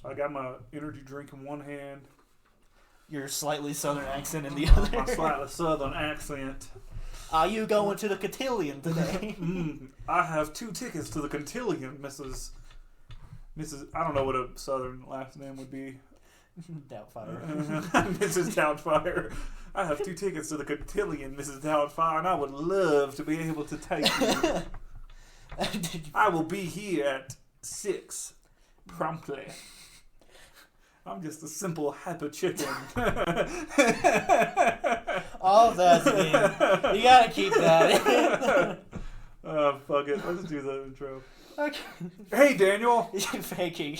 I got my energy drink in one hand. Your slightly southern accent in the other. My slightly southern accent. Are you going to the Cotillion today? I have 2 tickets to the Cotillion, Mrs. I don't know what a southern last name would be. Doubtfire. Mrs. Doubtfire. I have 2 tickets to the Cotillion, Mrs. Doubtfire, and I would love to be able to take you. I will be here at 6 promptly. I'm just a simple happy chicken. Oh, that's mean. You gotta keep that in. Oh, fuck it. Let's do the intro. Okay. Hey, Daniel. You're faking.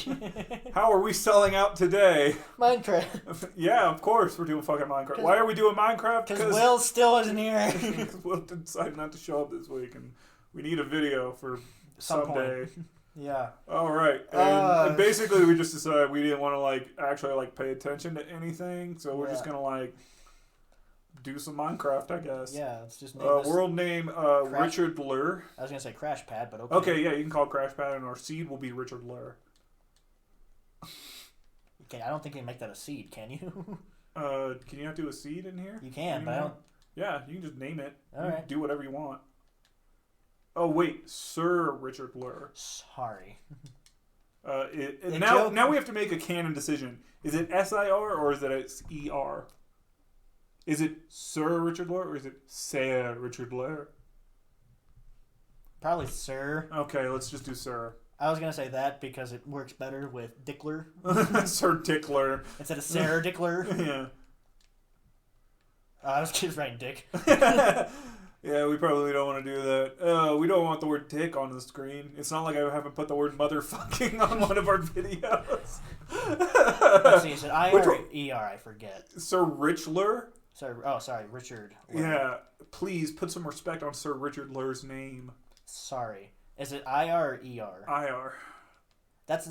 How are we selling out today? Minecraft. Yeah, of course we're doing fucking Minecraft. Why are we doing Minecraft? Because Will still isn't here. Because Will decided not to show up this week, and we need a video for Some someday. Yeah. All right. And basically, we just decided we didn't want to actually pay attention to anything, so we're just gonna do some Minecraft, I guess. Yeah, it's just name world name Richard Lur. I was gonna say Crash Pad, but okay. Okay, yeah, you can call it Crash Pad, and our seed will be Richard Lur. Okay, I don't think you can make that a seed, can you? Can you not do a seed in here? You can, but I don't. Yeah, you can just name it. All right. Do whatever you want. Oh wait, Sir Richard Lur. Sorry. Now we have to make a canon decision. Is it SIR or is it ER? Is it Sir Richard Lur or is it Sir Richard Lur? Probably Sir. Okay, let's just do Sir. I was gonna say that because it works better with Dickler. Sir Dickler. Instead of Sarah Dickler. Yeah. I was just writing Dick. Yeah, we probably don't want to do that. We don't want the word dick on the screen. It's not like I haven't put the word motherfucking on one of our videos. Let's see, is it I or ER? I forget. Sir Richler? Sorry, Richard Lur. Yeah, please put some respect on Sir Richard Lur's name. Sorry. Is it IR or ER? IR. That's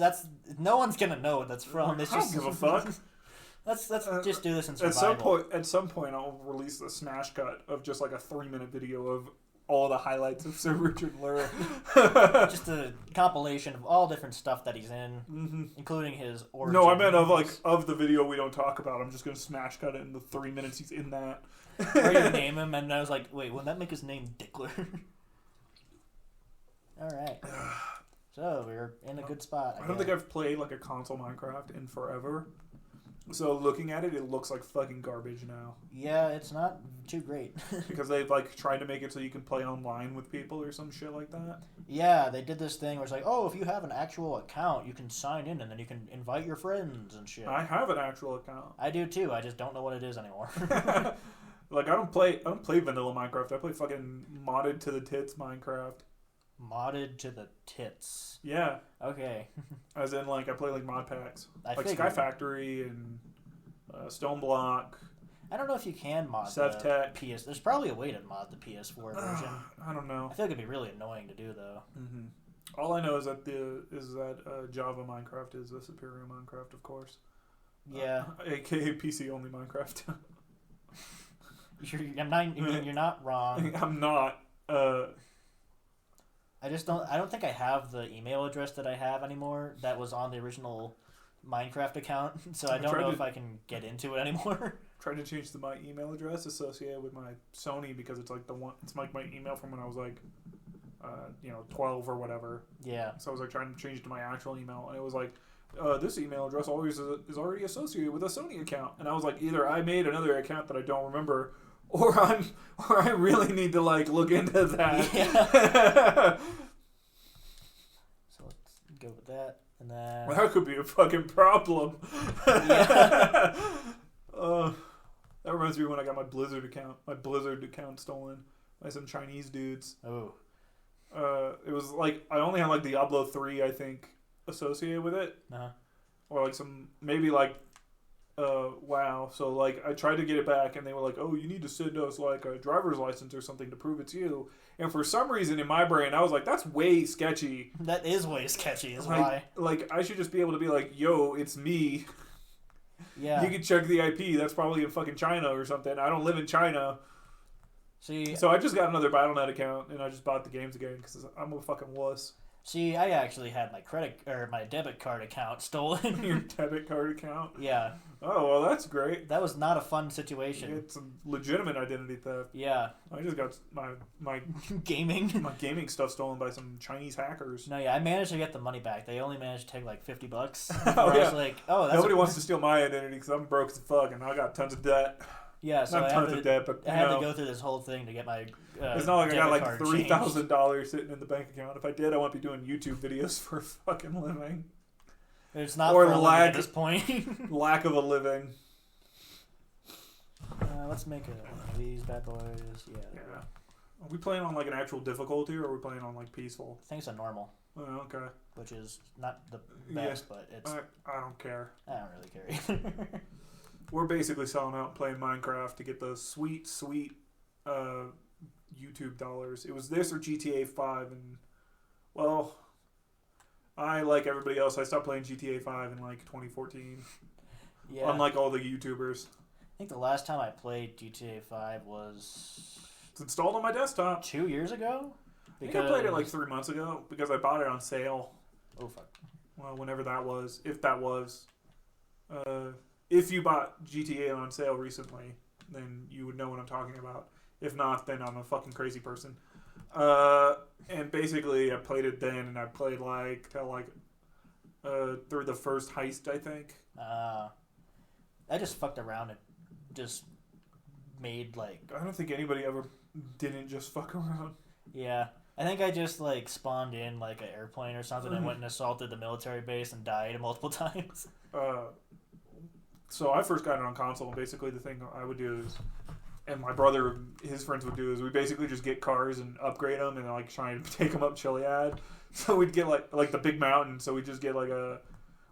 no one's gonna know what that's from. It's I don't give a fuck. Let's just do this in survival. At some point, I'll release the smash cut of just a 3-minute video of all the highlights of Sir Richard Lur. Just a compilation of all different stuff that he's in, including his origin. No, I meant of the video we don't talk about. I'm just gonna smash cut it in the 3 minutes he's in that. Or you name him, and I was like, wait, wouldn't that make his name Dickler? All right. So we're in a good spot. I don't think I've played a console Minecraft in forever. So looking at it, it looks like fucking garbage now. Yeah, it's not too great. Because they've tried to make it so you can play online with people or some shit like that. Yeah, they did this thing where it's if you have an actual account, you can sign in and then you can invite your friends and shit. I have an actual account. I do too. I just don't know what it is anymore. I don't play vanilla Minecraft. I play fucking modded to the tits Minecraft. Modded to the tits. Yeah. Okay. As in, I play mod packs. Figured. Sky Factory and Stone Block. I don't know if you can mod Sevtech. the PS. There's probably a way to mod the PS4 version. I don't know. I feel like it'd be really annoying to do though. Mm-hmm. All I know is that Java Minecraft is the superior Minecraft, of course. Yeah. AKA PC only Minecraft. You're not wrong. I'm not. I don't think I have the email address that I have anymore that was on the original Minecraft account, so I don't know if I can get into it anymore. Tried to change my email address associated with my Sony because it's the one. It's my email from when I was 12 or whatever. Yeah. So I was trying to change it to my actual email, and it was this email address is already associated with a Sony account, and I was either I made another account that I don't remember, or I really need to look into that. Yeah. So let's go with that, and then that could be a fucking problem. Yeah. That reminds me when I got my Blizzard account stolen by some Chinese dudes. Oh. It was I only had Diablo 3 I think associated with it. Uh-huh. Or some maybe WoW. So I tried to get it back and they were oh, you need to send us a driver's license or something to prove it's you. And for some reason in my brain I was that's way sketchy. That is way sketchy is why. I should just be able to be yo, it's me. Yeah. You can check the IP. That's probably in fucking China or something. I don't live in China. See, so I just got another Battle.net account and I just bought the games again because I'm a fucking wuss. See, I actually had my debit card account stolen. Your debit card account? Yeah. Oh, well, that's great. That was not a fun situation. It's a legitimate identity theft. Yeah. I just got my gaming stuff stolen by some Chinese hackers. No, yeah, I managed to get the money back. They only managed to take like $50. Oh, yeah. I was like, oh, that's nobody wants to steal my identity because I'm broke as fuck and I got tons of debt. Yeah, so not tons of debt, but I had to go through this whole thing to get my. It's not like I got like $3,000 sitting in the bank account. If I did, I wouldn't be doing YouTube videos for a fucking living. It's not for a living at this point. Lack of a living. Let's make one of these bad boys. Yeah. Are we playing on like an actual difficulty or are we playing on like peaceful? I think it's a normal. Oh, okay. Which is not the best, but it's. I don't care. I don't really care. We're basically selling out and playing Minecraft to get those sweet YouTube dollars. It was this or GTA 5, and well, I like everybody else. I stopped playing GTA 5 in like 2014. Yeah. Unlike all the YouTubers. I think the last time I played GTA 5 was. It's installed on my desktop. 2 years ago. I think I played it like 3 months ago because I bought it on sale. Oh fuck. Well, whenever that was, if that was. If you bought GTA on sale recently, then you would know what I'm talking about. If not, then I'm a fucking crazy person. And basically, I played it then, and I played through the first heist, I think. I just fucked around and just made like. I don't think anybody ever didn't just fuck around. Yeah. I think I just like spawned in like an airplane or something and went and assaulted the military base and died multiple times. So I first got it on console, and basically the thing I would do is, and my brother, his friends would do, is we basically just get cars and upgrade them and like try and take them up Chiliad. So we'd get like the big mountain. So we'd just get like the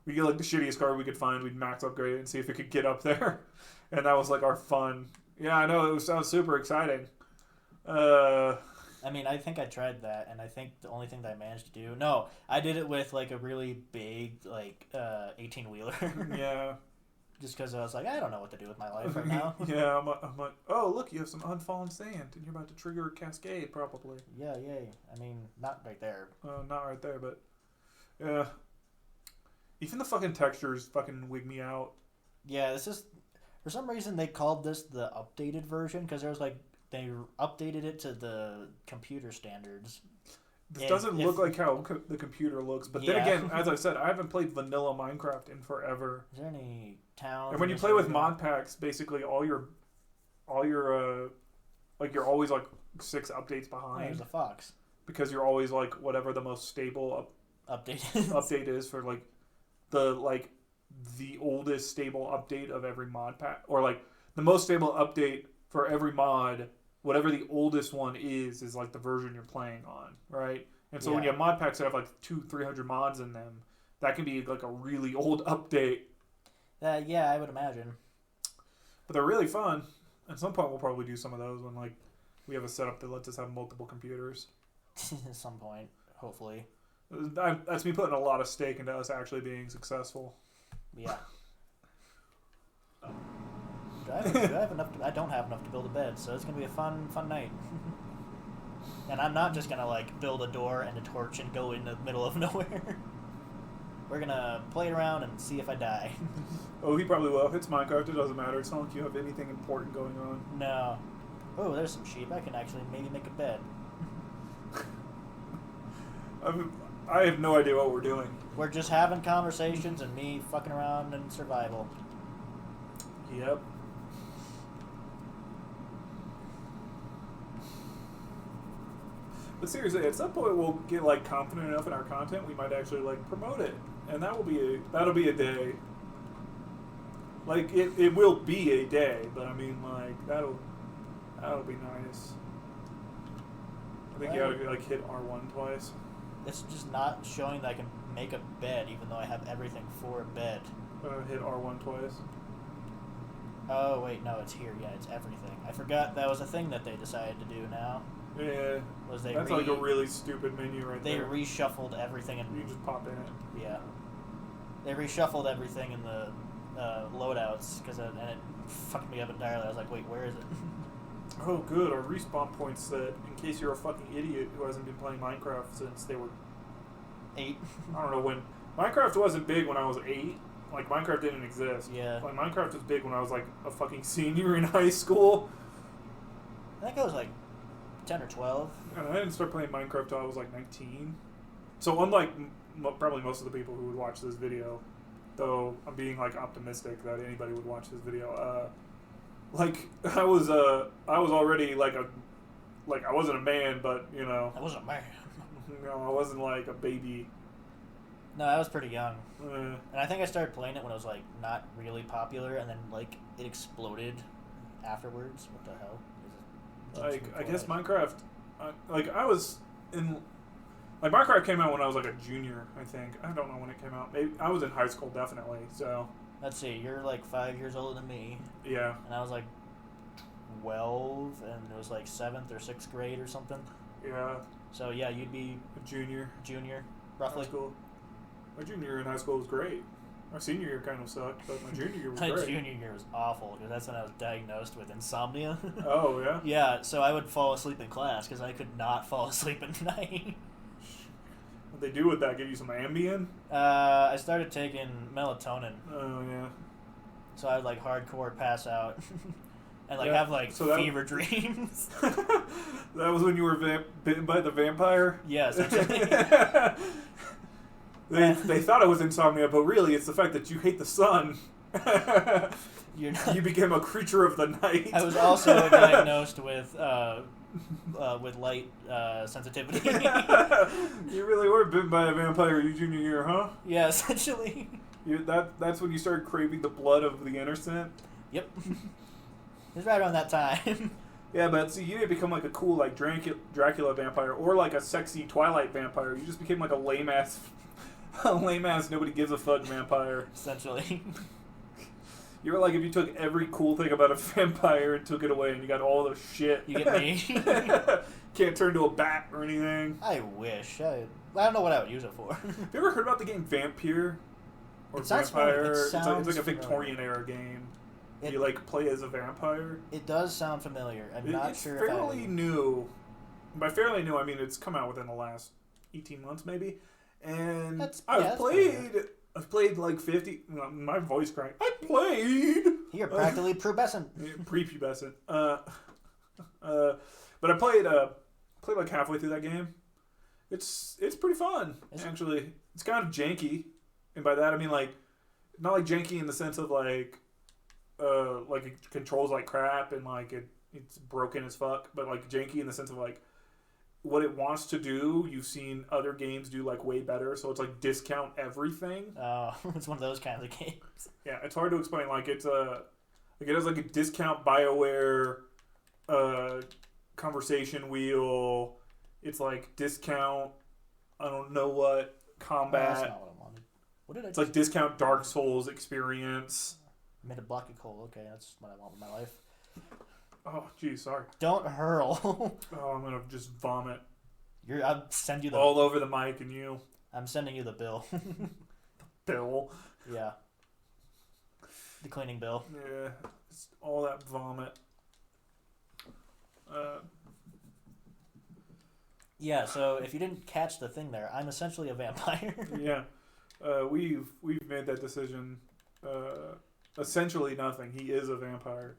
shittiest car we could find. We'd max upgrade it and see if it could get up there. And that was like our fun. Yeah, I know, sounds super exciting. I mean, I think I tried that, and I think the only thing that I managed to do... No, I did it with, like, a really big, like, 18-wheeler. Yeah. Just because I was like, I don't know what to do with my life right now. Yeah, I'm like, oh, look, you have some unfallen sand, and you're about to trigger a cascade, probably. Yeah, yay. I mean, not right there. Not right there, but... Yeah. Even the fucking textures fucking wig me out. Yeah, this is... For some reason, they called this the updated version, because there was, like... They updated it to the computer standards. This doesn't look like how the computer looks. But then again, as I said, I haven't played vanilla Minecraft in forever. Is there any towns? And when you play with mod packs, basically all your like you're always like 6 updates behind. Oh, there's a fox. Because you're always like whatever the most stable update is for like the oldest stable update of every mod pack, or like the most stable update for every mod. Whatever the oldest one is like the version you're playing on, right? And so when you have mod packs that have like 200-300 mods in them, that can be like a really old update. Yeah, I would imagine. But they're really fun. At some point, we'll probably do some of those when like we have a setup that lets us have multiple computers. At some point, hopefully. That's me putting a lot of stake into us actually being successful. Yeah. I don't have enough to build a bed, so it's gonna be a fun night. And I'm not just gonna like build a door and a torch and go in the middle of nowhere. We're gonna play around and see if I die. Oh, he probably will. It's Minecraft. It doesn't matter. It's not like you have anything important going on. No. Oh, there's some sheep. I can actually maybe make a bed. I have no idea what we're doing. We're just having conversations and me fucking around in survival. Yep. But seriously, at some point we'll get like confident enough in our content we might actually like promote it, and that'll be a day. Like it will be a day, but I mean like that'll be nice. I think you gotta like hit R1 twice. It's just not showing that I can make a bed, even though I have everything for a bed. Hit R1 twice. Oh wait, no, it's here. Yeah, it's everything. I forgot that was a thing that they decided to do now. Yeah, that's like a really stupid menu right there. They reshuffled everything and you just pop in it. Yeah, they reshuffled everything in the loadouts and it fucked me up entirely. I was like, wait, where is it? Oh, good. Our respawn point set. In case you're a fucking idiot who hasn't been playing Minecraft since they were 8. I don't know when. Minecraft wasn't big when I was 8. Like, Minecraft didn't exist. Yeah. Like, Minecraft was big when I was, like, a fucking senior in high school. I think I was like 10 or 12. And I didn't start playing Minecraft until I was, like, 19. So, unlike probably most of the people who would watch this video, though I'm being, like, optimistic that anybody would watch this video, like, I was already, like, I wasn't a man, but, you know. I wasn't a man. I wasn't, like, a baby. No, I was pretty young. And I think I started playing it when it was, like, not really popular, and then, like, it exploded afterwards. What the hell? Like, I guess Minecraft, I was in, like, Minecraft came out when I was, like, a junior, I think. I don't know when it came out. Maybe I was in high school, definitely, so. Let's see, you're, like, 5 years older than me. Yeah. And I was, like, 12, and it was, like, 7th or 6th grade or something. Yeah. So, yeah, you'd be... A junior. Roughly. High school. My junior year in high school was great. My senior year kind of sucked, but my junior year was great. My junior year was awful, because that's when I was diagnosed with insomnia. Oh, yeah? Yeah, so I would fall asleep in class, because I could not fall asleep at night. What'd they do with that? Give you some Ambien? I started taking melatonin. Oh, yeah. So I would, like, hardcore pass out. And, like, Yeah, have, like, so fever dreams. That was when you were bitten by the vampire? Yeah, essentially. They thought it was insomnia, but really it's the fact that you hate the sun. You're not... You became a creature of the night. I was also diagnosed with light sensitivity. You really were bitten by a vampire your junior year, huh? Yeah, essentially. That's when you started craving the blood of the innocent? Yep. It was right around that time. Yeah, but see, you didn't become like a cool like Dracula vampire or like a sexy Twilight vampire. You just became like a lame ass nobody gives a fuck vampire. Essentially. You were like if you took every cool thing about a vampire and took it away and you got all the shit. You get me? Can't turn to a bat or anything. I wish. I don't know what I would use it for. Have you ever heard about the game Vampire? Or It sounds Vampire? familiar. It's like a Victorian era game. You like play as a vampire. It does sound familiar. I'm not sure if it's fairly new. By fairly new, I mean it's come out within the last 18 months maybe. And I've played like 50. My voice cracked. I played. You're practically pubescent. Prepubescent. But I played like halfway through that game. It's pretty fun actually. It's kind of janky, and by that I mean like not like janky in the sense of like it controls like crap and like it's broken as fuck, but like janky in the sense of like what it wants to do, you've seen other games do like way better. So it's like discount everything. Oh, it's one of those kinds of games. Yeah, it's hard to explain. Like it has like a discount BioWare conversation wheel. It's like discount I don't know what combat. That's not what I wanted. What did I? It's like discount Dark Souls experience. Made a block of coal. Okay, that's what I want with my life. Oh, geez, sorry. Don't hurl. Oh, I'm gonna just vomit. I'll send you the all over the mic and you. I'm sending you the bill. Bill. Yeah. The cleaning bill. Yeah, it's all that vomit. Yeah. So if you didn't catch the thing there, I'm essentially a vampire. Yeah. We've made that decision. Essentially nothing. He is a vampire.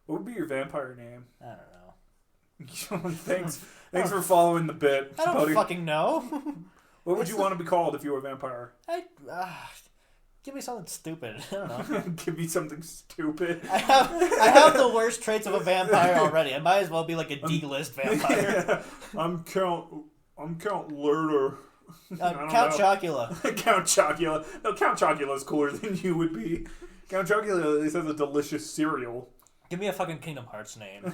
What would be your vampire name? I don't know. Thanks for following the bit. I don't buddy. fucking know. What would you want to be called if you were a vampire? Give me something stupid. I don't know. Give me something stupid. I have the worst traits of a vampire already. I might as well be like a D-list vampire. Yeah. I'm Count Lurder. Count Chocula. Count Chocula. No, Count Chocula is cooler than you would be. Count Chocula at least has a delicious cereal. Give me a fucking Kingdom Hearts name.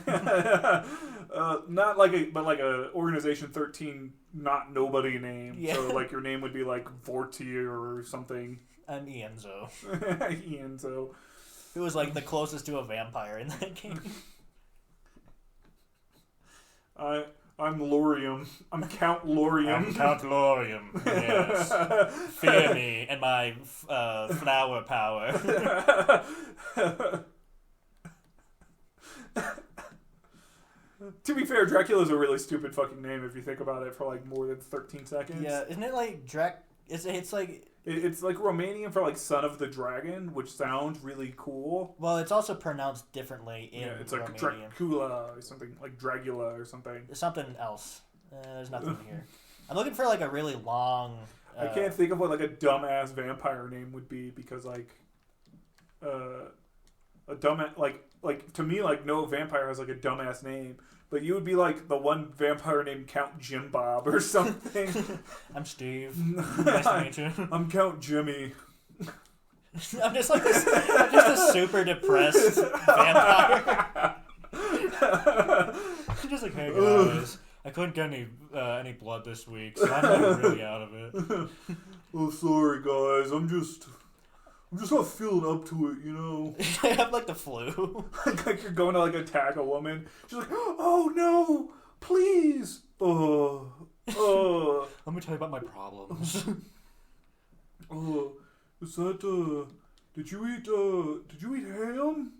Not like a Organization 13 not nobody name. Yeah. So like your name would be like Vortier or something. I'm Ienzo. Ienzo. It was like the closest to a vampire in that game. I'm Lorium. I'm Count Lorium. I'm Count Lorium. Yes. Fear me and my flower power. To be fair, Dracula's a really stupid fucking name if you think about it for like more than 13 seconds. Yeah, isn't it like It's like... It's like Romanian for like son of the dragon, which sounds really cool. Well, it's also pronounced differently in it's like Romanian. Dracula or something, like Dragula or something. There's something else. There's nothing here. I'm looking for like a really long... I can't think of what like a dumbass vampire name would be because like a dumb like to me like no vampire has like a dumbass name, but you would be like the one vampire named Count Jim Bob or something. I'm Steve. Nice to meet you. I'm Count Jimmy. I'm just like this. I'm just a super depressed vampire. I'm just like, hey guys, I couldn't get any blood this week, so I'm like really out of it. Oh, sorry guys, I'm just not feeling up to it, you know. I have like the flu. Like you're going to like attack a woman. She's like, oh no, please. Let me tell you about my problems. Is that did you eat ham?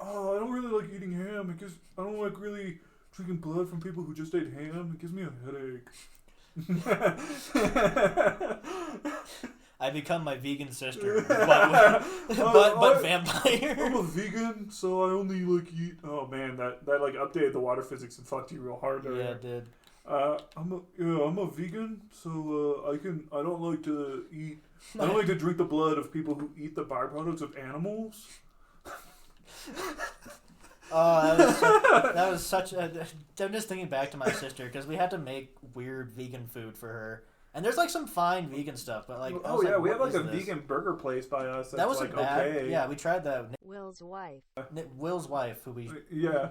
I don't really like eating ham because I don't like really drinking blood from people who just ate ham. It gives me a headache. I become my vegan sister, but vampire. I'm a vegan, so I only like eat. Oh man, that like updated the water physics and fucked you real hard there. Yeah, it did. I'm a vegan, so I don't like to eat. I don't like to drink the blood of people who eat the byproducts of animals. That was such a... I'm just thinking back to my sister, because we had to make weird vegan food for her. And there's like some fine vegan stuff, but like... we have like a vegan burger place by us. That wasn't like, bad. Okay. Yeah, we tried that. Will's wife. Will's wife, who we... Yeah.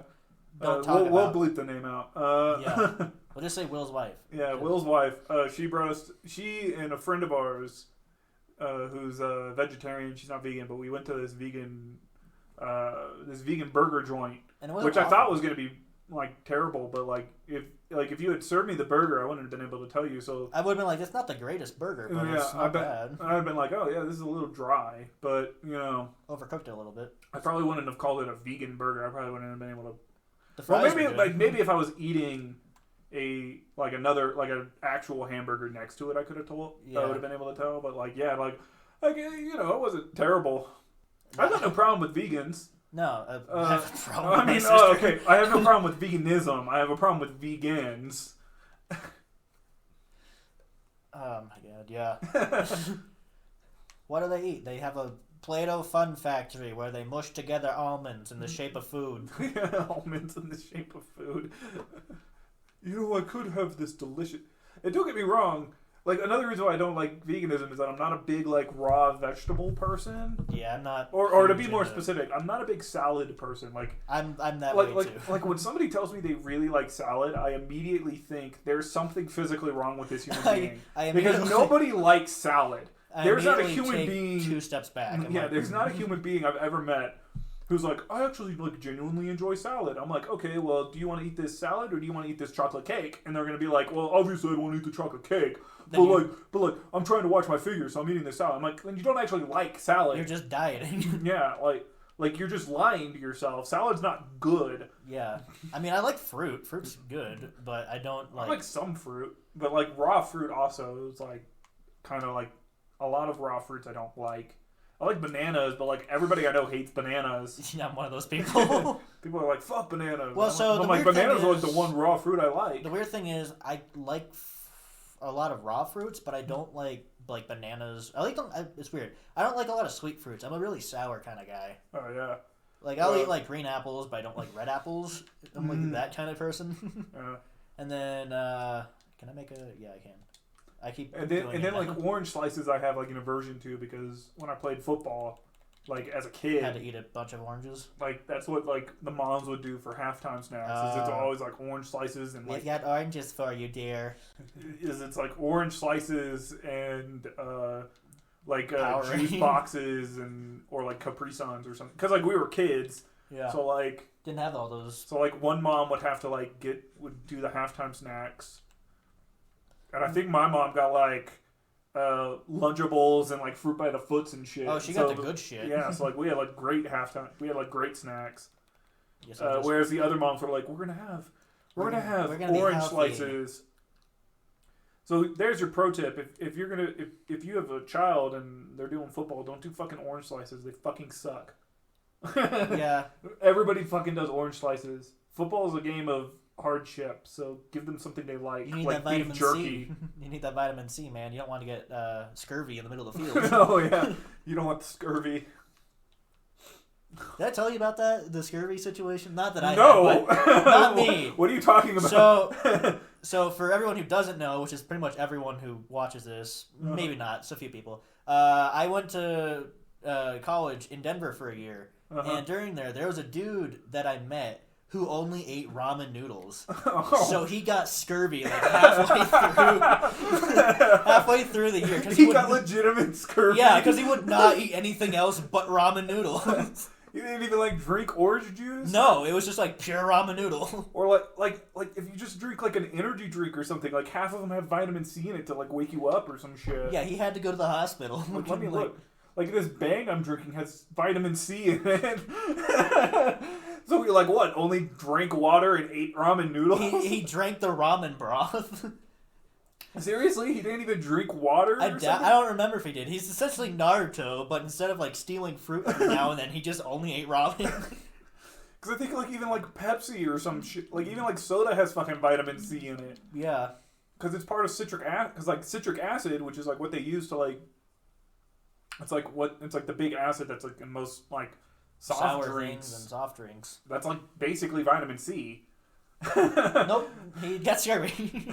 Don't talk about. We'll bleep the name out. Yeah. We'll just say Will's wife. Yeah, Will's wife. She and a friend of ours, who's a vegetarian, she's not vegan, but we went to this vegan burger joint, which I thought was going to be like terrible, but if you had served me the burger, I wouldn't have been able to tell you. So I would have been like, it's not the greatest burger, but it's not bad. I'd have been like, oh yeah, this is a little dry, but you know, overcooked it a little bit. I probably wouldn't have called it a vegan burger. I probably wouldn't have been able to. Maybe if I was eating an actual hamburger next to it, I could have told. Yeah. I would have been able to tell. But it wasn't terrible. I've got no problem with vegans. No, I have a problem with my sister. Okay, I have no problem with veganism. I have a problem with vegans. Oh my god, yeah. What do they eat? They have a Play-Doh fun factory where they mush together almonds in the shape of food. Yeah, almonds in the shape of food. You know, I could have this delicious... And don't get me wrong, like, another reason why I don't like veganism is that I'm not a big, like, raw vegetable person. Yeah, I'm not... Or to be more specific, I'm not a big salad person. Like, I'm that way, too. Like, when somebody tells me they really like salad, I immediately think there's something physically wrong with this human being. Because nobody likes salad. There's not a human being... 2 steps back. There's not a human being I've ever met who's like, I actually like genuinely enjoy salad. I'm like, okay, well, do you want to eat this salad or do you want to eat this chocolate cake? And they're going to be like, well, obviously I want to eat the chocolate cake. But I'm trying to watch my figure, so I'm eating this salad. I'm like, then you don't actually like salad. You're just dieting. Yeah, like you're just lying to yourself. Salad's not good. Yeah. I mean, I like fruit. Fruit's good, but I don't like... I like some fruit, but like raw fruit also is like kind of like a lot of raw fruits I don't like. I like bananas, but like everybody I know hates bananas. Yeah, I'm one of those people. People are like, fuck bananas. Well, bananas are like the one raw fruit I like. The weird thing is, I like a lot of raw fruits, but I don't like bananas. I like them. It's weird. I don't like a lot of sweet fruits. I'm a really sour kind of guy. Oh yeah. Like I'll eat like green apples, but I don't like red apples. I'm like that kind of person. And then can I make a? Yeah, I can. I keep and then like orange slices I have like an aversion to because when I played football, like as a kid, had to eat a bunch of oranges. Like that's what like the moms would do for halftime snacks. It's always like orange slices and like we've got oranges for you, dear. It's like orange slices and juice boxes or like Capri Suns or something. Because like we were kids, yeah. So like didn't have all those. So like one mom would have to would do the halftime snacks. And I think my mom got like Lunchables and like fruit by the foots and shit. Oh, she got the good shit. Yeah, so like we had like great halftime. We had like great snacks. Yes, whereas the other moms were like, we're gonna have We're gonna have orange slices. So there's your pro tip. If you're gonna if you have a child and they're doing football, don't do fucking orange slices. They fucking suck. Yeah. Everybody fucking does orange slices. Football is a game of hardship, so give them something they like. You need like that vitamin beef jerky. C. You need that vitamin C, man. You don't want to get scurvy in the middle of the field. Oh yeah, you don't want the scurvy. Did I tell you about that? The scurvy situation? Not that I No, had, but not me. What are you talking about? So for everyone who doesn't know, which is pretty much everyone who watches this, maybe not, it's a few people. I went to college in Denver for a year, and during there was a dude that I met who only ate ramen noodles. Oh. So he got scurvy like halfway through the year. He got legitimate scurvy. Yeah, because he would not eat anything else but ramen noodles. You didn't even like drink orange juice? No, it was just like pure ramen noodle. Or like if you just drink like an energy drink or something, like half of them have vitamin C in it to like wake you up or some shit. Yeah, he had to go to the hospital. Like, let me look. Like this Bang I'm drinking has vitamin C in it. So we like what? Only drank water and ate ramen noodles? He drank the ramen broth. Seriously? He didn't even drink water? I don't remember if he did. He's essentially Naruto, but instead of like stealing fruit every now and then, he just only ate ramen. Because I think like even like Pepsi or some shit, like even like soda has fucking vitamin C in it. Yeah. Because it's part of citric acid. Because like citric acid, which is like what they use to like, it's like the big acid that's like in most like sour drinks and soft drinks. That's like basically vitamin C. Nope, he got scurvy.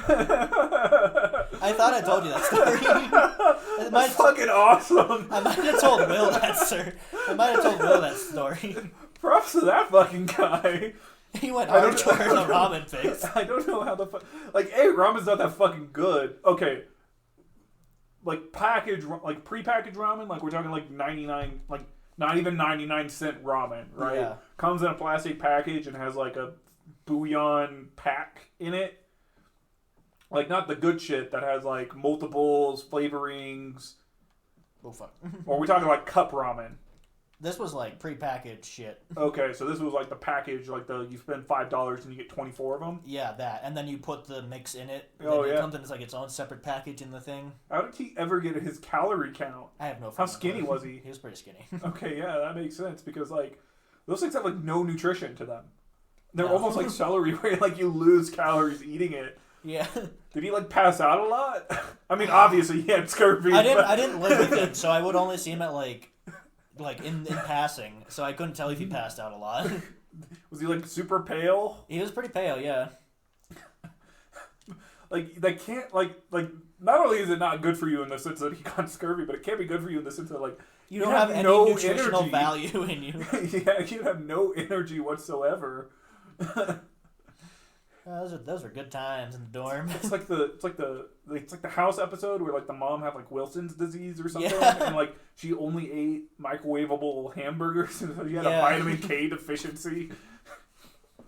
I thought I told you that story. That's fucking awesome. I might have told Will that, sir. I might have told Will that story. Props to that fucking guy. He went hardcore in the ramen fix. I don't know how ramen's not that fucking good. Okay. Like prepackaged ramen, like we're talking like 99, like not even 99-cent ramen, right? Yeah. Comes in a plastic package and has like a bouillon pack in it. Like not the good shit that has like multiples, flavorings. Oh fuck. Or are we talking like cup ramen? This was like prepackaged shit. Okay, so this was like the package, like you spend $5 and you get 24 of them? Yeah, that. And then you put the mix in it. Oh, yeah. It comes in as like its own separate package in the thing. How did he ever get his calorie count? I have no. How skinny was he? He was pretty skinny. Okay, yeah, that makes sense because like those things have like no nutrition to them. They're almost like celery, where like you lose calories eating it. Yeah. Did he like pass out a lot? I mean, obviously he had scurvy. I didn't live with him, so I would only see him at like in passing, so I couldn't tell if he passed out a lot. Was he like super pale? He was pretty pale, yeah. Like they can't like not only is it not good for you in the sense that he got scurvy, but it can't be good for you in the sense that like you don't have any nutritional value in you. Yeah, you have no energy whatsoever. Those were good times in the dorm. It's like the House episode where like the mom had like Wilson's disease or something, and like she only ate microwavable hamburgers, so she had a vitamin K deficiency.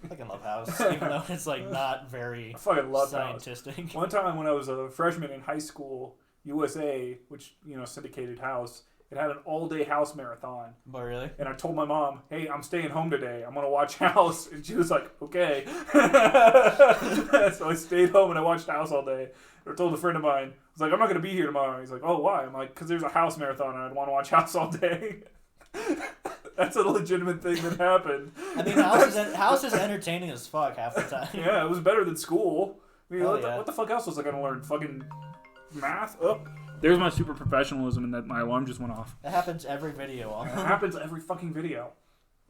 I fucking love House, even though it's like not very scientific. House. One time when I was a freshman in high school, USA, which syndicated House. It had an all-day House marathon. Oh, really? And I told my mom, hey, I'm staying home today. I'm going to watch House. And she was like, okay. So I stayed home and I watched House all day. I told a friend of mine, I was like, I'm not going to be here tomorrow. He's like, oh, why? I'm like, because there's a House marathon and I'd want to watch House all day. That's a legitimate thing that happened. I mean, House is entertaining as fuck half the time. Yeah, it was better than school. I mean, what the fuck else was I going to learn? Fucking math? Oh. There's my super professionalism, and that my alarm just went off. It happens every video. It happens every fucking video.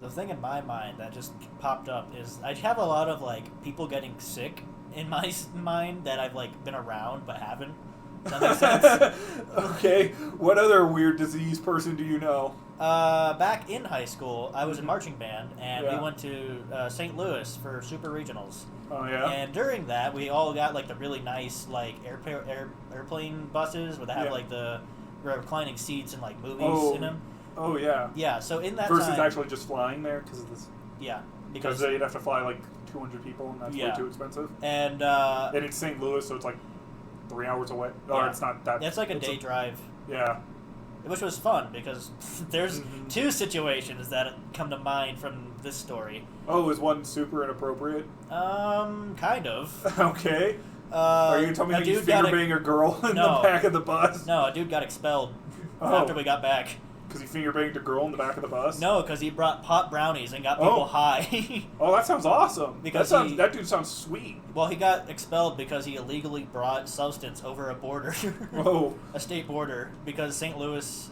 The thing in my mind that just popped up is I have a lot of like people getting sick in my mind that I've like been around but haven't. Does that make sense? Okay. What other weird disease person do you know? Back in high school, I was in marching band, and we went to St. Louis for super regionals. Oh yeah. And during that, we all got like the really nice like airplane buses where they have like the reclining seats and like movies in them. Oh yeah. Yeah. So in that versus time, actually just flying there because of this. Yeah. Because you'd have to fly like 200 people, and that's way too expensive. And it's St. Louis, so it's like 3 hours away. Or it's not that. It's like a day drive. Yeah. which was fun because there's two situations that come to mind from this story. Oh, is one super inappropriate? Kind of. Okay. Are you telling me you finger banging a girl in the back of the bus? No, a dude got expelled after we got back. Because he finger banged a girl in the back of the bus? No, because he brought pot brownies and got people high. Oh, that sounds awesome. Because that dude sounds sweet. Well, he got expelled because he illegally brought substance over a border. Whoa. A state border. Because St. Louis,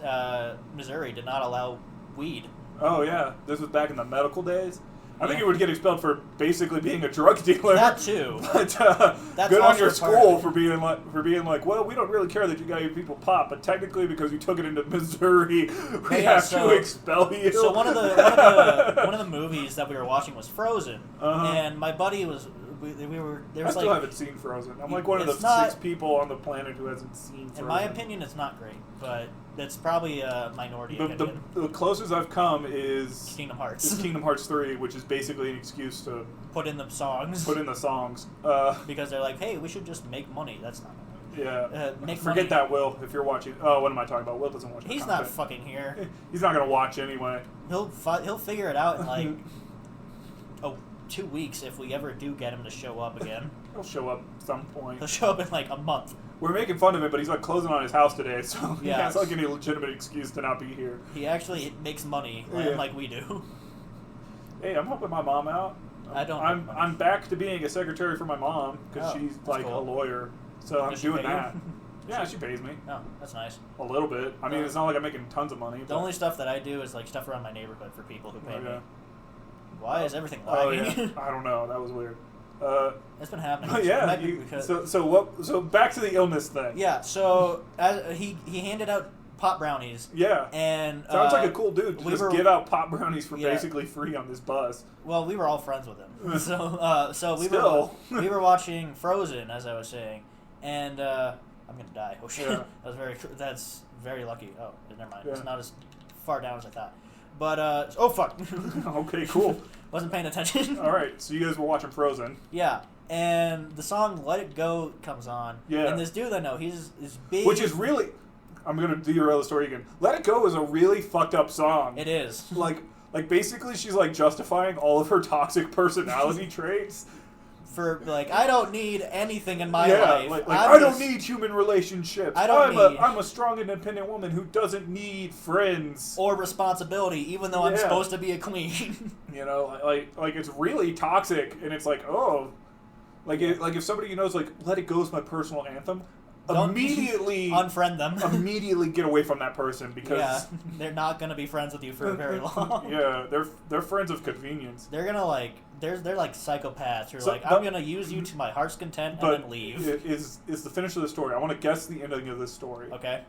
Missouri did not allow weed. Oh, yeah. This was back in the medical days? I think he would get expelled for basically being a drug dealer. That too. But good on your school for being like, well, we don't really care that you got your people pop, but technically because you took it into Missouri, we have to expel you. So one of the movies that we were watching was Frozen, and my buddy was. I still haven't seen Frozen. I'm like one of the 6 people on the planet who hasn't seen Frozen. In my opinion, it's not great, but that's probably a minority opinion. The closest I've come is Kingdom Hearts. Is Kingdom Hearts 3, which is basically an excuse to put in the songs. Because they're like, hey, we should just make money. That's not. Yeah. Forget that, Will, if you're watching. Oh, what am I talking about? Will doesn't watch. He's not fucking here. He's not gonna watch anyway. He'll figure it out in like 2 weeks if we ever do get him to show up again. He'll show up at some point. He'll show up in like a month. We're making fun of him, but he's like closing on his house today, so he has like any legitimate excuse to not be here. He actually makes money like we do. Hey, I'm helping my mom out. I'm back to being a secretary for my mom because she's like a lawyer, so I'm doing that. Yeah, she pays me. Oh, that's nice. A little bit. I mean, it's not like I'm making tons of money. The only stuff that I do is like stuff around my neighborhood for people who pay me. Why is everything lagging? Oh, yeah. I don't know. That was weird. It's been happening. So back to the illness thing. Yeah. So he handed out pot brownies. Yeah. And sounds like a cool dude to just give out pot brownies for basically free on this bus. Well, we were all friends with him. So we were watching Frozen, as I was saying, and I'm gonna die. Oh shit! Yeah. That's very lucky. Oh, never mind. Yeah. It's not as far down as I thought. But, oh, fuck. Okay, cool. Wasn't paying attention. All right, so you guys were watching Frozen. Yeah, and the song Let It Go comes on. Yeah. And this dude I know, he's big. Which is really, I'm going to derail the story again. Let It Go is a really fucked up song. It is. Like basically she's, like, justifying all of her toxic personality traits. For, like, I don't need anything in my life. Like I don't need human relationships. I'm a strong, independent woman who doesn't need friends. Or responsibility, even though I'm supposed to be a queen. You know, like it's really toxic, and it's like, oh. Like if somebody knows, like, Let It Go is my personal anthem, immediately unfriend them. Immediately get away from that person because they're not gonna be friends with you for very long. Yeah, they're friends of convenience. They're gonna like they're like psychopaths who are like, I'm gonna use you to my heart's content and then leave. Is the finish of the story? I want to guess the ending of this story. Okay.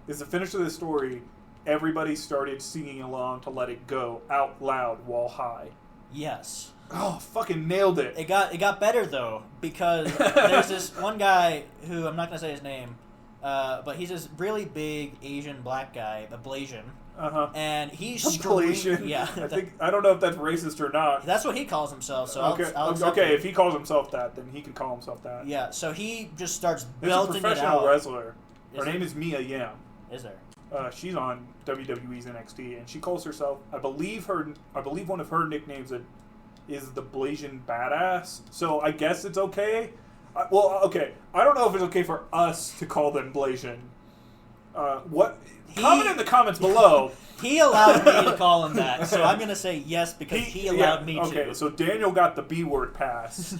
Is the finish of this story? Everybody started singing along to Let It Go out loud while high. Yes. Oh, fucking nailed it. It got better, though, because there's this one guy who, I'm not going to say his name, but he's this really big Asian black guy, a Blasian. Uh-huh. And he's Blasian. Yeah. I don't know if that's racist or not. That's what he calls himself, so okay. Okay, if he calls himself that, then he can call himself that. Yeah, so he just starts belting it out. There's a professional wrestler. Her name is Mia Yim. Is there? She's on WWE's NXT, and she calls herself, I believe one of her nicknames is the Blasian Badass. So I guess it's okay. Okay. I don't know if it's okay for us to call them Blasian. Comment in the comments below. He allowed me to call him that, so I'm going to say yes because he allowed me to. Okay, so Daniel got the B word pass.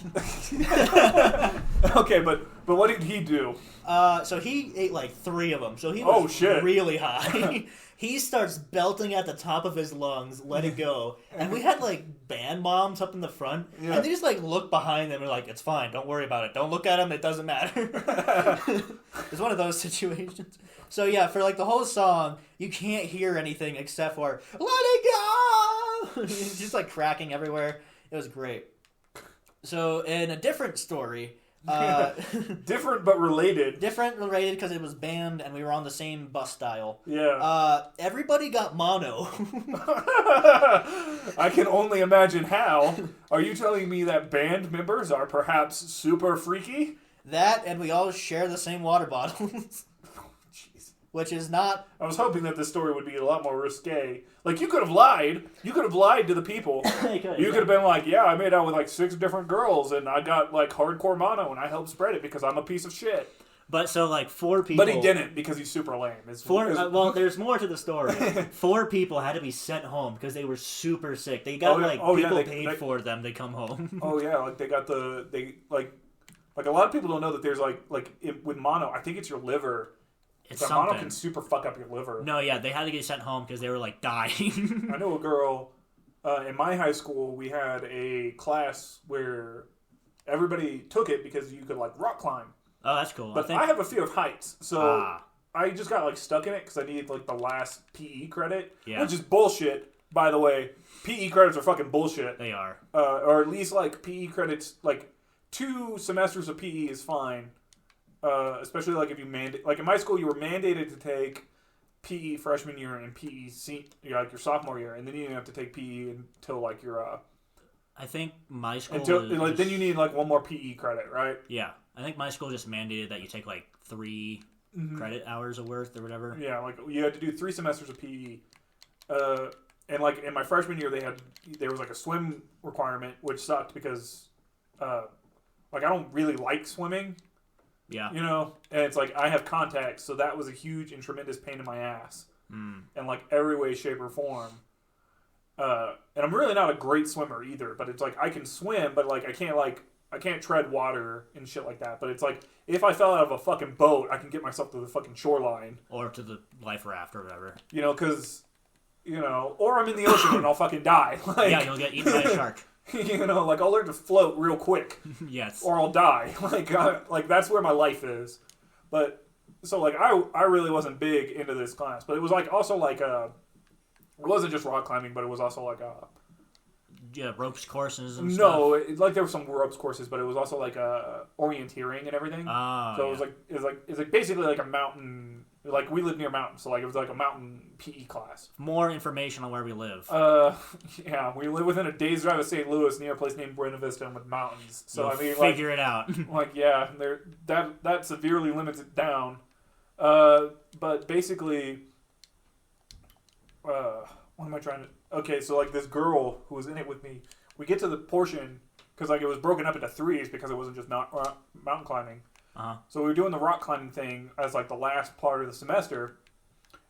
Okay, but what did he do? So he ate like 3 of them, so he was really high. He starts belting at the top of his lungs, Let It Go. And we had, like, band moms up in the front. Yeah. And they just, like, look behind them and are like, it's fine. Don't worry about it. Don't look at him. It doesn't matter. It's one of those situations. So, yeah, for, like, the whole song, you can't hear anything except for, Let It Go! It's just, like, cracking everywhere. It was great. So, in a different story... different but related. Different related because it was banned and we were on the same bus style. Yeah. Everybody got mono. I can only imagine how. Are you telling me that band members are perhaps super freaky? That and we all share the same water bottles. Jeez. which is not... I was hoping that this story would be a lot more risque. Like, you could have lied. You could have lied to the people. You could have been like, yeah, I made out with like 6 different girls, and I got like hardcore mono, and I helped spread it because I'm a piece of shit. But so like 4 people... But he didn't because he's super lame. Well, there's more to the story. 4 people had to be sent home because they were super sick. They got people paid for them to come home. Oh yeah, like they got like a lot of people don't know that there's with mono, I think it's your liver. It's something. Mono can super fuck up your liver. No, yeah, they had to get sent home because they were like dying. I know a girl in my high school. We had a class where everybody took it because you could like rock climb. Oh, that's cool. But I have a fear of heights, so I just got like stuck in it because I needed like the last PE credit, which is bullshit. By the way, PE credits are fucking bullshit. They are, or at least like PE credits, like 2 semesters of PE is fine. Especially like if you like in my school, you were mandated to take PE freshman year and PE like your sophomore year, and then you didn't have to take PE until like your. I think my school then you need like 1 more PE credit, right? Yeah. I think my school just mandated that you take like 3 credit hours of worth or whatever. Yeah, like you had to do 3 semesters of PE. And like in my freshman year, there was like a swim requirement, which sucked because like I don't really like swimming. Yeah. You know, and it's like I have contacts, so that was a huge and tremendous pain in my ass. In like every way, shape, or form. And I'm really not a great swimmer either, but it's like I can swim, but like I can't tread water and shit like that. But it's like, if I fell out of a fucking boat, I can get myself to the fucking shoreline. Or to the life raft or whatever. You know, because, or I'm in the ocean and I'll fucking die. Like, yeah, you'll get eaten by a shark. Like I'll learn to float real quick. Yes. Or I'll die. Like that's where my life is. But, so like I really wasn't big into this class. But it was like also like, it wasn't just rock climbing, but it was also like ropes courses and stuff. No, like there were some ropes courses, but it was also like orienteering and everything. So it was like basically like a mountain. Like we live near mountains, so like it was like a mountain PE class. More information on where we live. Yeah, we live within a day's drive of St. Louis, near a place named Buena Vista with mountains. So You'll figure it out. Like yeah, that severely limits it down. But basically, what am I trying to? Okay, so like this girl who was in it with me, we get to the portion because like it was broken up into 3s because it wasn't just mountain climbing. So we were doing the rock climbing thing as like the last part of the semester,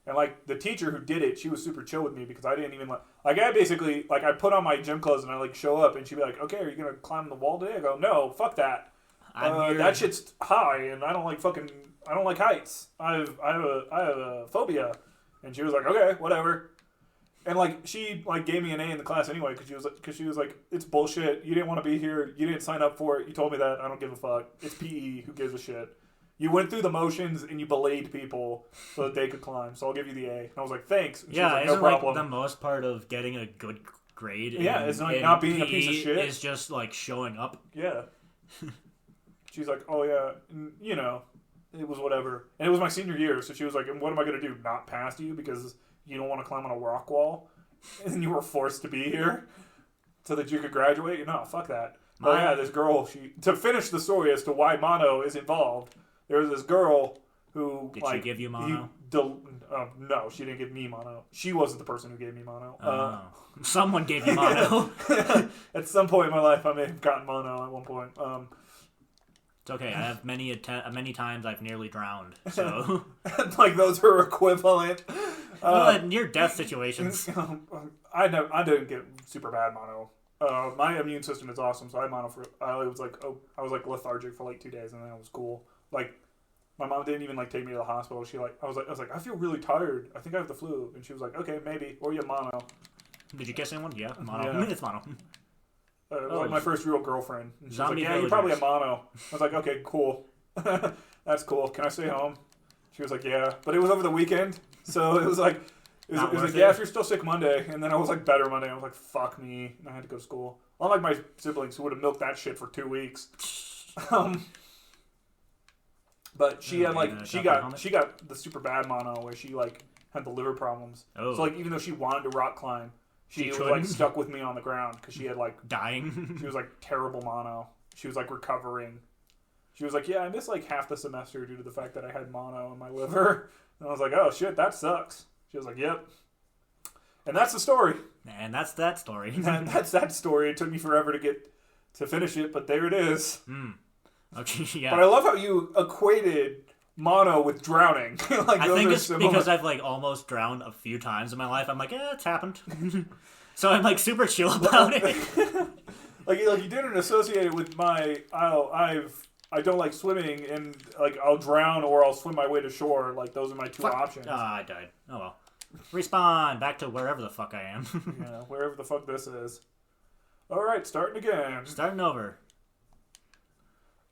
and like the teacher who did it, she was super chill with me because I didn't even I basically like I put on my gym clothes and I like show up and she'd be like, okay, are you gonna climb the wall today? I go, no, fuck that. That shit's high and I don't like heights. I have a phobia. And she was like, okay, whatever. And like she like gave me an A in the class anyway because she was like, it's bullshit. You didn't want to be here. You didn't sign up for it. You told me that. I don't give a fuck. It's PE. Who gives a shit? You went through the motions and you belayed people so that they could climb. So I'll give you the A. And I was like, thanks. And yeah, like, isn't no problem. like the most part of getting a good grade? Yeah, it's like not being a piece of shit. It's just like showing up. Yeah. She's like, oh yeah, it was whatever. And it was my senior year, so she was like, and what am I going to do? Not pass you because you don't want to climb on a rock wall? And you were forced to be here so that you could graduate? No, fuck that. Oh yeah, this girl, to finish the story as to why mono is involved, there was this girl who... Did she give you mono? No, she didn't give me mono. She wasn't the person who gave me mono. Someone gave you mono. At some point in my life, I may have gotten mono at one point. It's okay. I have many times I've nearly drowned. So like those are equivalent. Near death situations. I didn't get super bad mono. My immune system is awesome, so I had mono I was like lethargic for like 2 days, and then it was cool. Like my mom didn't even like take me to the hospital. I was like I feel really tired. I think I have the flu, and she was like, okay, maybe, or you have mono. Did you kiss anyone? Yeah, mono. Yeah. It's mono. It was like my first real girlfriend. And she was like, yeah, villagers. you probably have mono. I was like, okay, cool. That's cool. Can I stay home? She was like, yeah. But it was over the weekend. So it was like, yeah, if you're still sick Monday. And then I was like better Monday. I was like, fuck me. And I had to go to school. Unlike my siblings who would have milked that shit for 2 weeks. But she had like, she got the super bad mono where she like had the liver problems. Oh. So like, even though she wanted to rock climb, she was like stuck with me on the ground because she had like dying. She was like terrible mono. She was like recovering. She was like, yeah, I missed like half the semester due to the fact that I had mono in my liver. And I was like, oh shit, that sucks. She was like, yep. And that's the story. And that's that story. And that's that story. It took me forever to finish it, but there it is. Okay, yeah. But I love how you equated mono with drowning. I think it's because I've like almost drowned a few times in my life. I'm like, it's happened. So I'm like super chill about it. like you didn't associate it with my I don't like swimming and like I'll drown or I'll swim my way to shore. Like those are my two options. I died. Oh well. Respawn back to wherever the fuck I am. Yeah, wherever the fuck this is. All right, starting again. Starting over.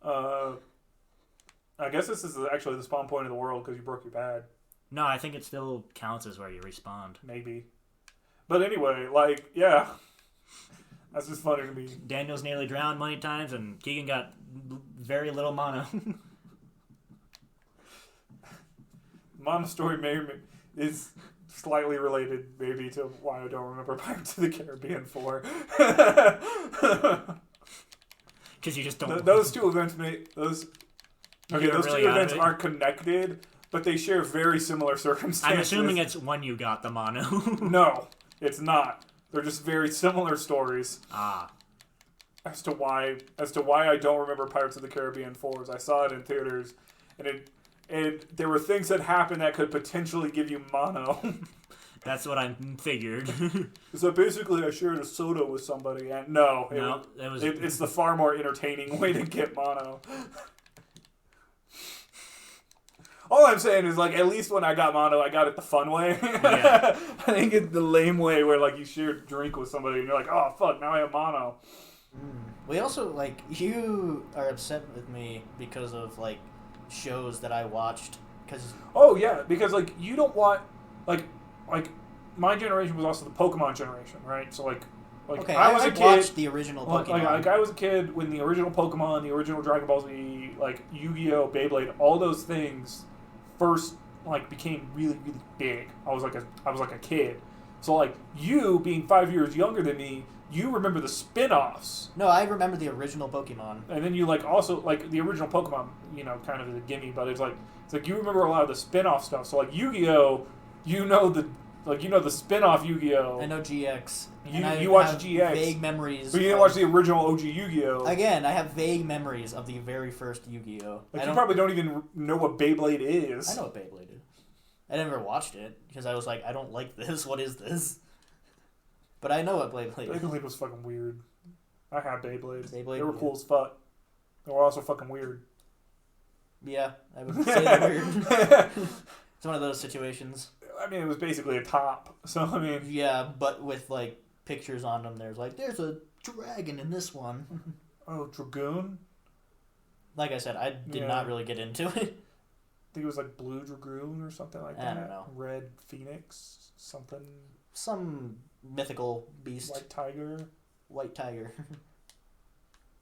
I guess this is actually the spawn point of the world because you broke your pad. No, I think it still counts as where you respawned. Maybe. But anyway, like, yeah. That's just funny to me. Daniel's nearly drowned many times, and Keegan got very little mono. Mono story is slightly related, maybe, to why I don't remember Pirates of the Caribbean 4. Because you just don't... Those two events those two events aren't connected, but they share very similar circumstances. I'm assuming it's when you got the mono. No, it's not. They're just very similar stories. Ah. As to why I don't remember Pirates of the Caribbean 4s. I saw it in theaters, and there were things that happened that could potentially give you mono. That's what I figured. So basically, I shared a soda with somebody, and no, it's the far more entertaining way to get mono. All I'm saying is, like, at least when I got mono, I got it the fun way. Yeah. I didn't get the lame way where, like, you share a drink with somebody and you're like, oh, fuck, now I have mono. We also, like, you are upset with me because of, like, shows that I watched. Oh, yeah, because, like, you don't want, like, my generation was also the Pokemon generation, right? So, like okay, I was a kid. Watched the original Pokemon. Like, I was a kid when the original Pokemon, the original Dragon Ball Z, like, Yu-Gi-Oh!, Beyblade, all those things first, like, became really, really big. I was like a kid. So, like, you, being 5 years younger than me, you remember the spin-offs. No, I remember the original Pokemon. And then you, like, also, like, the original Pokemon, you know, kind of is a gimme, but it's like you remember a lot of the spin-off stuff. So, like, Yu-Gi-Oh!, you know the spin-off Yu-Gi-Oh! I know GX. You watched GX. Vague memories. But you didn't watch the original OG Yu-Gi-Oh! Again, I have vague memories of the very first Yu-Gi-Oh! Like, you probably don't even know what Beyblade is. I know what Beyblade is. I never watched it, because I was like, I don't like this. What is this? But I know what Beyblade is. Beyblade was fucking weird. I had Beyblades. They were yeah. cool as fuck. They were also fucking weird. Yeah, I would say they're weird. It's one of those situations. I mean, it was basically a top. So, I mean... Yeah, but with, like, pictures on them. There's a dragon in this one. Oh, Dragoon? Like I said, I did not really get into it. I think it was like Blue Dragoon or something like that. I don't know. Red Phoenix, something. Some mythical beast. White tiger.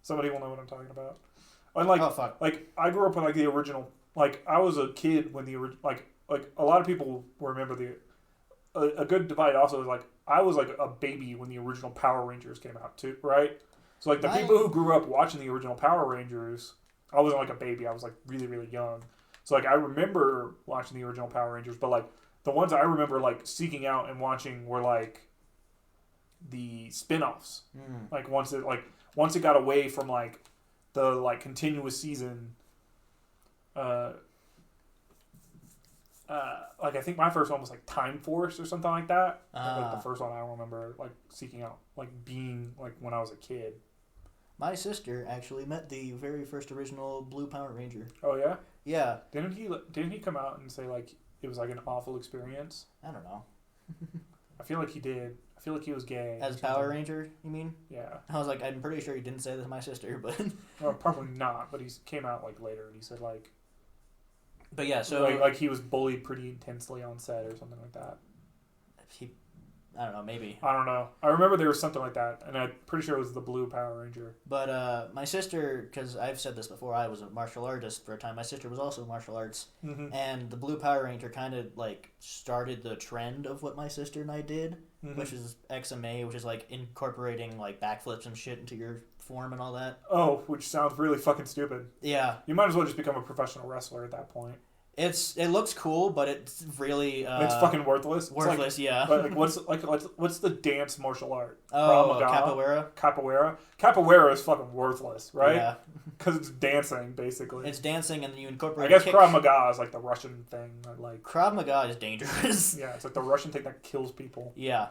Somebody will know what I'm talking about. And like, oh fuck! Like, I grew up with like the original. Like, I was a kid when the like a lot of people remember a good divide also is like I was like a baby when the original Power Rangers came out too, right? So like the people who grew up watching the original Power Rangers, I wasn't like a baby. I was like really, really young. So like I remember watching the original Power Rangers, but like the ones I remember like seeking out and watching were like the spin-offs. Like once it got away from like the like continuous season. Like I think my first one was like Time Force or something like that. Like the first one I remember like seeking out, like being like when I was a kid. My sister actually met the very first original Blue Power Ranger. Oh yeah? Yeah. Didn't he come out and say like it was like an awful experience? I don't know. I feel like he did. I feel like he was gay. As Power Ranger, you mean? Yeah. I was like, I'm pretty sure he didn't say that to my sister, but... Well, probably not, but he came out like later and he said like... But yeah, so... Like he was bullied pretty intensely on set or something like that. I don't know, maybe. I don't know. I remember there was something like that, and I'm pretty sure it was the Blue Power Ranger. But my sister, because I've said this before, I was a martial artist for a time. My sister was also martial arts. Mm-hmm. And the Blue Power Ranger kind of, like, started the trend of what my sister and I did, which is XMA, which is, like, incorporating, like, backflips and shit into your form and all that. Oh, which sounds really fucking stupid. Yeah. You might as well just become a professional wrestler at that point. It looks cool, but it's really it's fucking worthless. Worthless, yeah. Like what's the dance martial art? Oh, capoeira. Capoeira is fucking worthless, right? Yeah. Because it's dancing basically. It's dancing, and then you incorporate. I guess Krav Maga is like the Russian thing. Krav Maga is dangerous. Yeah, it's like the Russian thing that kills people. Yeah.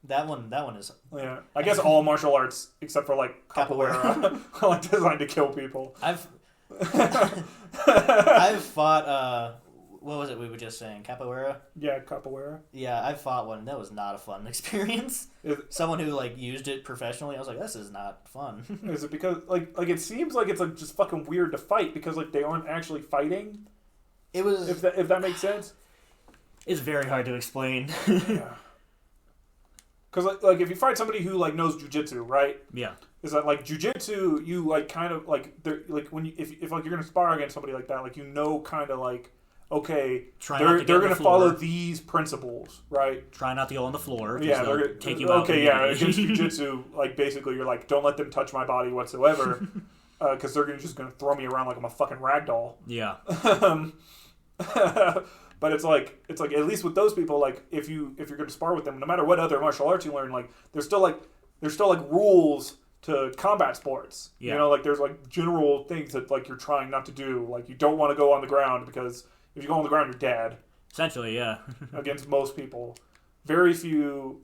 That one is. Yeah, I guess all martial arts except for like capoeira are like designed to kill people. I've fought. What was it we were just saying? Capoeira. Yeah, capoeira. Yeah, I fought one. That was not a fun experience. Someone who like used it professionally, I was like, this is not fun. Is it because like it seems like it's like just fucking weird to fight because like they aren't actually fighting? It was if that makes sense. It's very hard to explain. Yeah. Because like if you fight somebody who like knows jujitsu, right? Yeah. Is that like jujitsu? You like kind of like they're like when you if like you're gonna spar against somebody like that, like you know kind of like okay they're gonna follow these principles, right? Try not to go on the floor. Yeah, they're gonna take you out. Okay, yeah. Against jujitsu, like basically you're like don't let them touch my body whatsoever, because they're just gonna throw me around like I'm a fucking ragdoll. Yeah. But it's like at least with those people, like if you're gonna spar with them, no matter what other martial arts you learn, like there's still like rules to combat sports. Yeah. You know, like there's like general things that like you're trying not to do. Like you don't want to go on the ground because if you go on the ground, you're dead. Essentially, yeah. Against most people, very few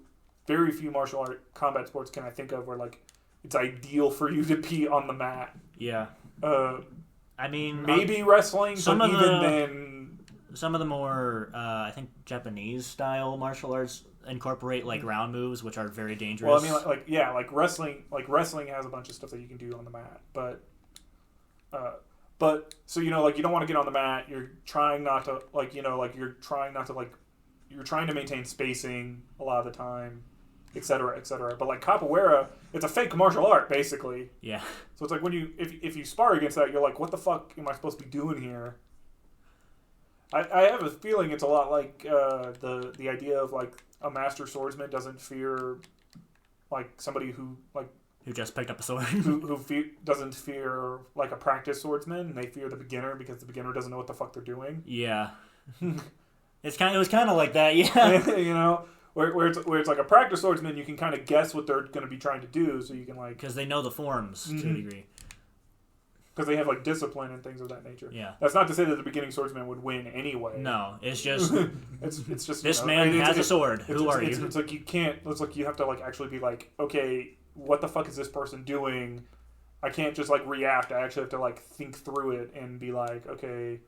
martial art combat sports can I think of where like it's ideal for you to be on the mat. Yeah. I mean, maybe wrestling, but even then. Some of the more, I think, Japanese-style martial arts incorporate, like, round moves, which are very dangerous. Well, I mean, like wrestling has a bunch of stuff that you can do on the mat. But so, you know, like, you don't want to get on the mat. You're trying not to, like, you know, like, you're trying to maintain spacing a lot of the time, et cetera, et cetera. But, like, capoeira, it's a fake martial art, basically. Yeah. So it's like when if you spar against that, you're like, what the fuck am I supposed to be doing here? I have a feeling it's a lot like the idea of like a master swordsman doesn't fear like somebody who just picked up a sword doesn't fear like a practiced swordsman, and they fear the beginner because the beginner doesn't know what the fuck they're doing. Yeah, it was kind of like that. Yeah, you know, where it's like a practiced swordsman, you can kind of guess what they're going to be trying to do, so you can like because they know the forms to a degree. Because they have like discipline and things of that nature. Yeah, that's not to say that the beginning swordsman would win anyway. No, it's just it's just this man has a sword. Who are you? It's like you can't. It's like you have to like actually be like, okay, what the fuck is this person doing? I can't just like react. I actually have to like think through it and be like, okay.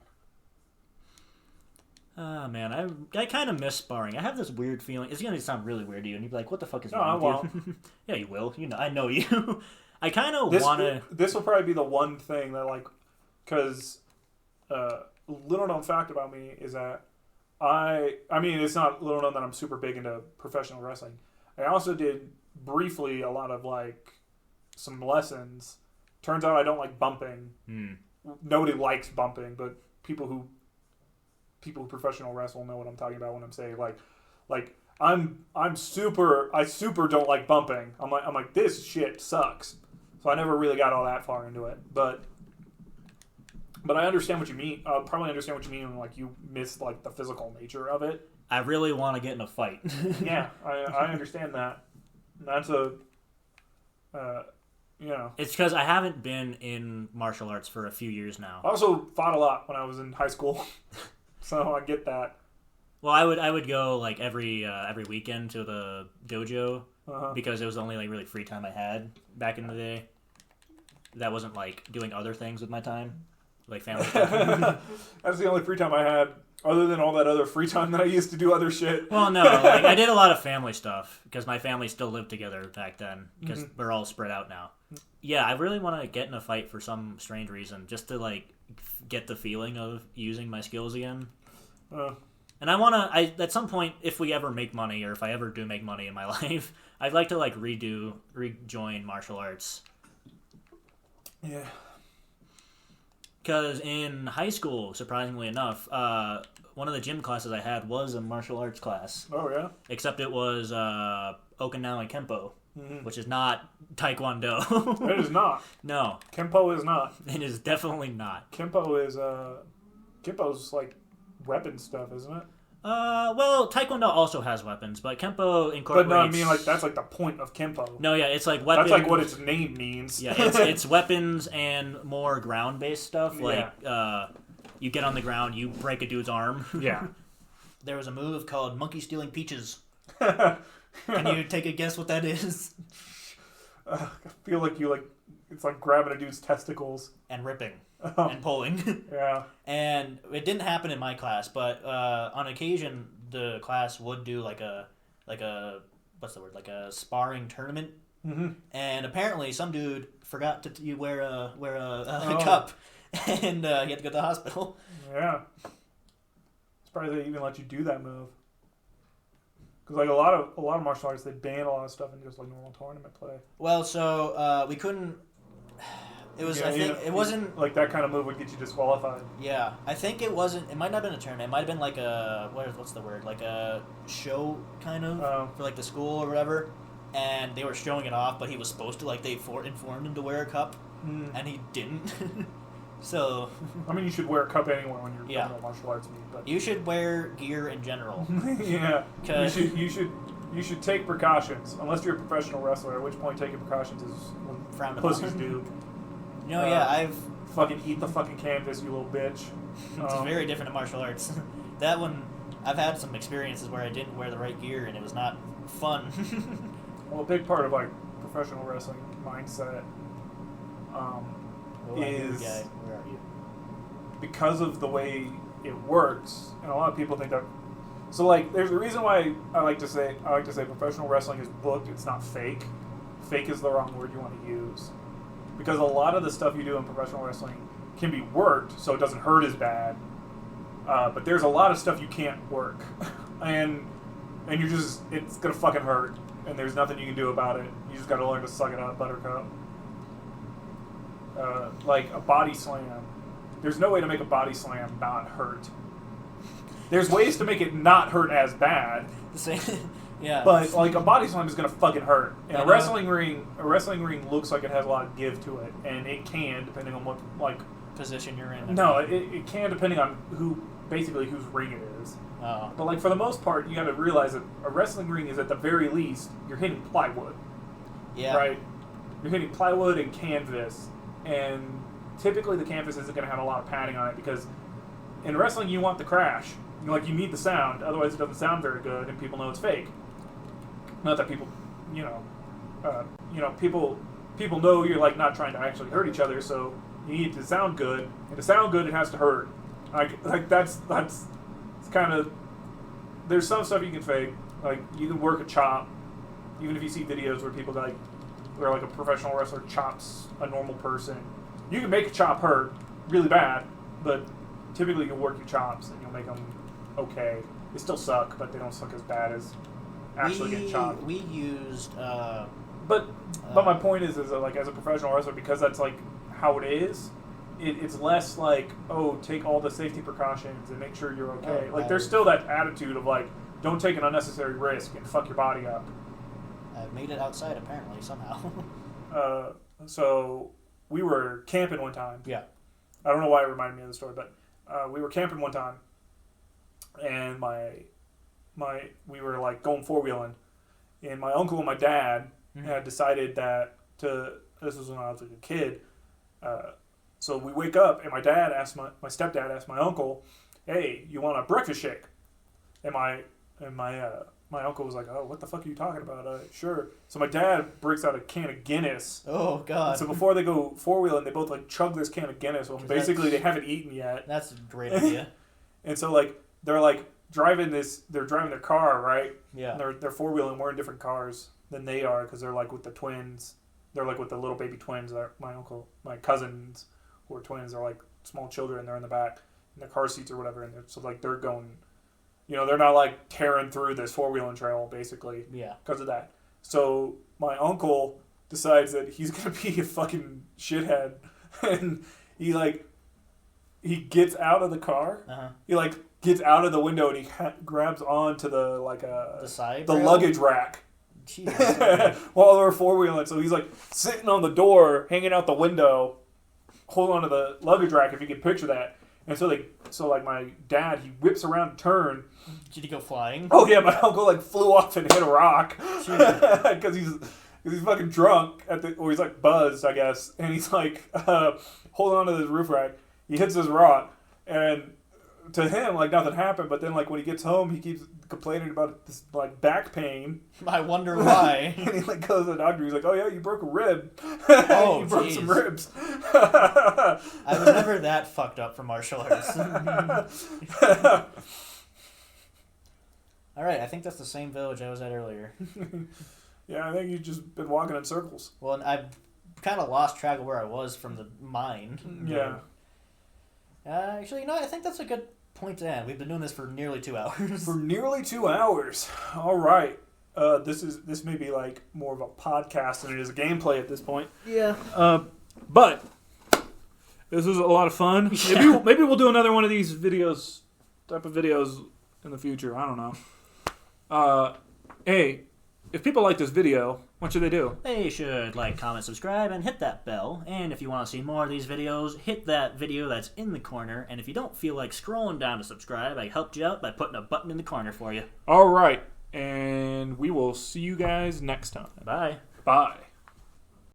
Oh man, I kind of miss sparring. I have this weird feeling. It's gonna sound really weird to you, and you'd be like, "What the fuck is wrong with you?" Yeah, you will. You know, I know you. I kind of want to... This will probably be the one thing that, like... Because... little known fact about me is that I mean, it's not little known that I'm super big into professional wrestling. I also did, briefly, a lot of, like... Some lessons. Turns out I don't like bumping. Nobody likes bumping, but people who professional wrestle know what I'm talking about when I'm saying, like... I super don't like bumping. I'm like this shit sucks. So I never really got all that far into it, but I understand what you mean. Probably understand what you mean when like you miss like the physical nature of it. I really want to get in a fight. Yeah, I understand that. That's a, you know. It's because I haven't been in martial arts for a few years now. I also fought a lot when I was in high school, so I get that. Well, I would go like every weekend to the dojo because it was the only like really free time I had back in the day. That wasn't like doing other things with my time, like family stuff. That's the only free time I had, other than all that other free time that I used to do other shit. Well, no, like I did a lot of family stuff because my family still lived together back then because we're all spread out now. Yeah, I really want to get in a fight for some strange reason, just to like get the feeling of using my skills again. And I want to, at some point, if we ever make money, or if I ever do make money in my life, I'd like to, like, rejoin martial arts. Yeah. Because in high school, surprisingly enough, one of the gym classes I had was a martial arts class. Oh, yeah? Except it was Okinawa Kempo, which is not Taekwondo. It is not. No. Kempo is not. It is definitely not. Kempo's, like, weapon stuff, isn't it? Well, Taekwondo also has weapons, but Kempo incorporates... But no, I mean, like, that's, like, the point of Kempo. No, yeah, it's, like, weapons... That's, like, what its name means. Yeah, it's weapons and more ground-based stuff. Like, you get on the ground, you break a dude's arm. Yeah. There was a move called Monkey Stealing Peaches. Can you take a guess what that is? I feel like it's like grabbing a dude's testicles. And ripping. And pulling. Yeah. And it didn't happen in my class, but on occasion the class would do like a what's the word? Like a sparring tournament. Mm-hmm. And apparently some dude forgot to wear a cup, and he had to go to the hospital. Yeah. Surprised they even let you do that move. Because like a lot of martial arts, they ban a lot of stuff in just like normal tournament play. Well, so we couldn't. It was. I think it wasn't like that kind of move would get you disqualified. Yeah, I think it wasn't. It might not have been a tournament. It might have been like a what's the word? Like a show kind of for like the school or whatever. And they were showing it off, but he was supposed to they informed him to wear a cup, and he didn't. So. I mean, you should wear a cup anywhere when you're doing a martial arts meet. But you should wear gear in general. Yeah. You should take precautions, unless you're a professional wrestler. At which point, taking precautions is frowned pussies upon. do. I've fucking eat the fucking canvas, you little bitch. It's very different in martial arts. That one, I've had some experiences where I didn't wear the right gear and it was not fun. Well, a big part of like professional wrestling mindset is where are you? Because of the way it works, and a lot of people think that. So like, there's a reason why I like to say professional wrestling is booked. It's not fake. Fake is the wrong word you want to use. Because a lot of the stuff you do in professional wrestling can be worked, so it doesn't hurt as bad. But there's a lot of stuff you can't work, and it's gonna fucking hurt, and there's nothing you can do about it. You just gotta learn to suck it out, buttercup. Like a body slam, there's no way to make a body slam not hurt. There's ways to make it not hurt as bad. Yeah. But like a body slam is gonna fucking hurt. And a wrestling ring looks like it has a lot of give to it, and it can depending on what like position you're in. No, it can depending on whose ring it is. Oh. But like for the most part, you got to realize that a wrestling ring is at the very least you're hitting plywood. Yeah. Right. You're hitting plywood and canvas, and typically the canvas isn't going to have a lot of padding on it because in wrestling you want the crash. You need the sound, otherwise it doesn't sound very good, and people know it's fake. Not that people, people know you're like not trying to actually hurt each other, so you need it to sound good, and to sound good, it has to hurt. Like that's kind of. There's some stuff you can fake, like you can work a chop, even if you see videos where people where like a professional wrestler chops a normal person. You can make a chop hurt really bad, but typically you can work your chops and you'll make them okay. They still suck, but they don't suck as bad as actually getting chopped. We used. But my point is that, like, as a professional wrestler, because that's like how it is, it's less like, oh, take all the safety precautions and make sure you're okay. Like there's still that attitude of like, don't take an unnecessary risk and fuck your body up. I made it outside apparently somehow. So we were camping one time. Yeah. I don't know why it reminded me of the story, but we were camping one time, and we were like going 4-wheeling, and my uncle and my dad had decided that this was when I was like a kid. So we wake up, and my stepdad asked my uncle, "Hey, you want a breakfast shake?" And my uncle was like, "Oh, what the fuck are you talking about?" Sure. So my dad breaks out a can of Guinness. Oh God. And so before they go 4-wheeling, they both like chug this can of Guinness. Well, basically they haven't eaten yet. That's a great idea. And so like they're like driving their car, right? Yeah. And they're 4-wheeling. We're in different cars than they are because they're like with the twins. They're like with the little baby twins. My cousins who are twins. They're like small children. They're in the back in their car seats or whatever. And so like they're going, they're not like tearing through this 4-wheeling trail basically. Yeah. Because of that. So my uncle decides that he's gonna be a fucking shithead, and he gets out of the car. Uh-huh. He like gets out of the window and he grabs onto the luggage rack. Jesus. While they're 4-wheeling, so he's like sitting on the door, hanging out the window, holding onto the luggage rack. If you can picture that, And so my dad, he whips around and turn. Did he go flying? Oh yeah, my uncle like flew off and hit a rock because he's fucking drunk or he's like buzzed, I guess, and he's like holding on to this roof rack. He hits this rock, and to him like nothing happened. But then like when he gets home, he keeps complaining about this like back pain. I wonder why. And he like goes to the doctor. He's like, "Oh yeah, you broke a rib. Oh, you broke some ribs." I was never that fucked up for martial arts. All right, I think that's the same village I was at earlier. Yeah, I think you've just been walking in circles. Well, and I've kind of lost track of where I was from the mine. Yeah. Actually, you know, I think that's a good point to end. We've been doing this for nearly 2 hours. For nearly 2 hours. All right. This may be like more of a podcast than it is a gameplay at this point. Yeah. But this was a lot of fun. Yeah. Maybe we'll do another one of these type of videos in the future. I don't know. Hey, if people like this video, what should they do? They should like, comment, subscribe, and hit that bell. And if you want to see more of these videos, hit that video that's in the corner. And if you don't feel like scrolling down to subscribe, I helped you out by putting a button in the corner for you. All right. And we will see you guys next time. Bye. Bye.